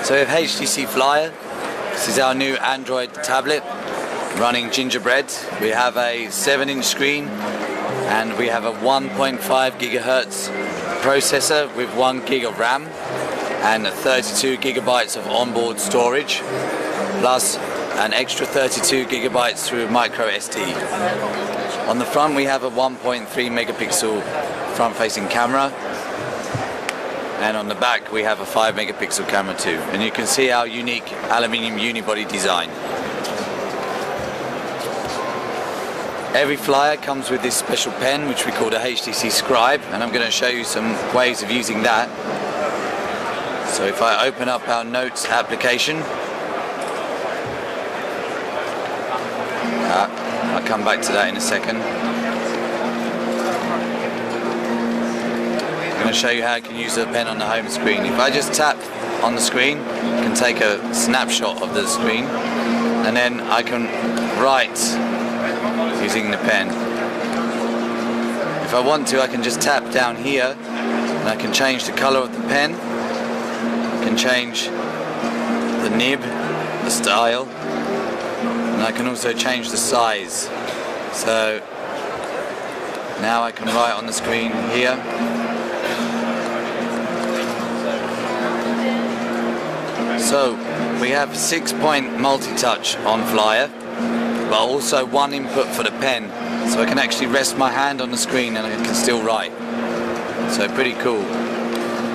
So we have HTC Flyer. This is our new Android tablet running gingerbread. We have a 7-inch screen and we have a 1.5 gigahertz processor with 1 gig of RAM and 32 gigabytes of onboard storage, plus an extra 32 gigabytes through micro SD. On the front we have a 1.3 megapixel front-facing camera, and on the back we have a 5 megapixel camera too. And you can see our unique aluminium unibody design. Every Flyer comes with this special pen which we call the HTC Scribe, and I'm going to show you some ways of using that. So if I open up our notes application, I'll come back to that in a second. I'm going to show you how I can use the pen on the home screen. If I just tap on the screen, I can take a snapshot of the screen, and then I can write using the pen. If I want to, I can just tap down here and I can change the color of the pen, I can change the nib, the style, and I can also change the size. So now I can write on the screen here. So we have 6-point multi-touch on Flyer, but also 1 input for the pen, so I can actually rest my hand on the screen and I can still write. So pretty cool.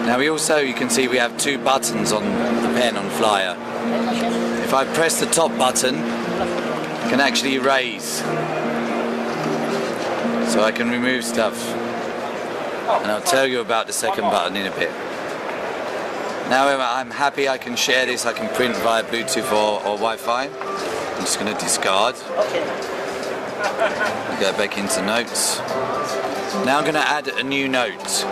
Now you can see we have 2 buttons on the pen on Flyer. If I press the top button, I can actually erase, so I can remove stuff, and I'll tell you about the second button in a bit. Now I'm happy I can share this, I can print via Bluetooth or Wi-Fi. I'm just going to discard. Go back into notes. Now I'm going to add a new note.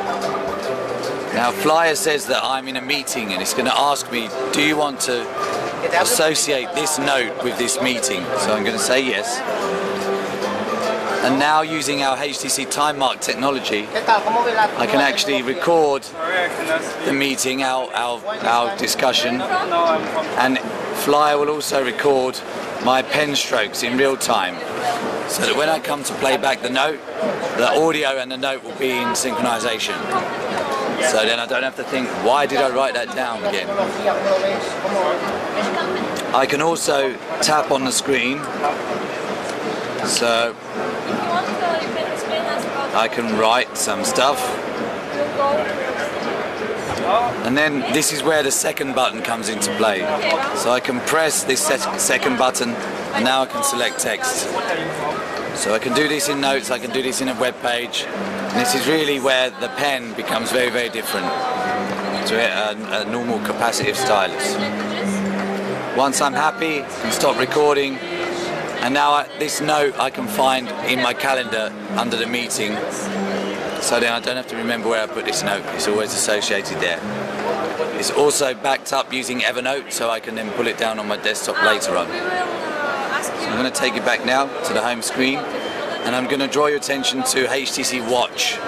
Now Flyer says that I'm in a meeting and it's going to ask me, do you want to associate this note with this meeting? So I'm going to say yes. And now using our HTC Time Mark technology, I can actually record the meeting, our discussion, and Flyer will also record my pen strokes in real time, so that when I come to play back the note, the audio and the note will be in synchronization. So then I don't have to think, why did I write that down again? I can also tap on the screen, so I can write some stuff. And then this is where the second button comes into play. So I can press this second button and now I can select text. So I can do this in notes, I can do this in a web page. And this is really where the pen becomes very, very different to a normal capacitive stylus. Once I'm happy, I can stop recording. And now this note I can find in my calendar under the meeting, so then I don't have to remember where I put this note, it's always associated there. It's also backed up using Evernote, so I can then pull it down on my desktop later on. So I'm going to take you back now to the home screen, and I'm going to draw your attention to HTC Watch.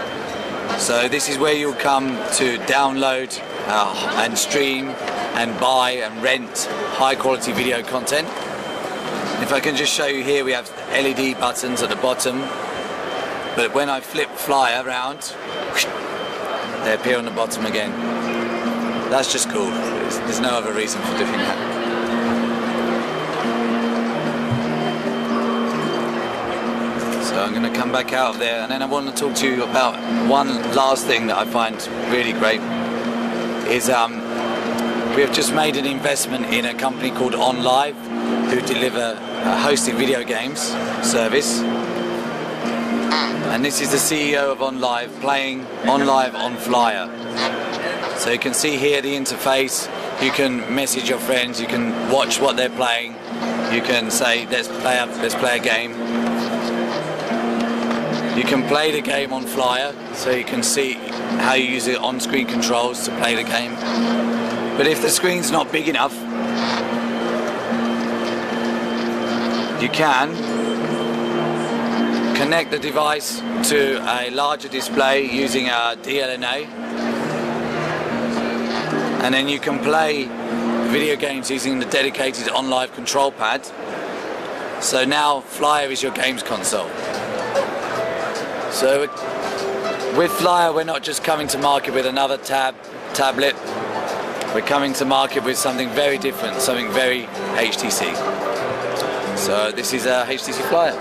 So this is where you'll come to download and stream and buy and rent high quality video content. If I can just show you here, we have LED buttons at the bottom, but when I flip Flyer around, they appear on the bottom again. That's just cool. There's no other reason for doing that. So I'm going to come back out of there, and then I want to talk to you about one last thing that I find really great is we have just made an investment in a company called OnLive, who deliver a hosted video games service. And this is the CEO of OnLive playing OnLive on Flyer. So you can see here the interface, you can message your friends, you can watch what they're playing, you can say let's play a game. You can play the game on Flyer, so you can see how you use the on-screen controls to play the game. But if the screen's not big enough, you can connect the device to a larger display using a DLNA, and then you can play video games using the dedicated OnLive control pad. So now Flyer is your games console. So with Flyer, we're not just coming to market with another tablet. We're coming to market with something very different, something very HTC. So this is a HTC Flyer.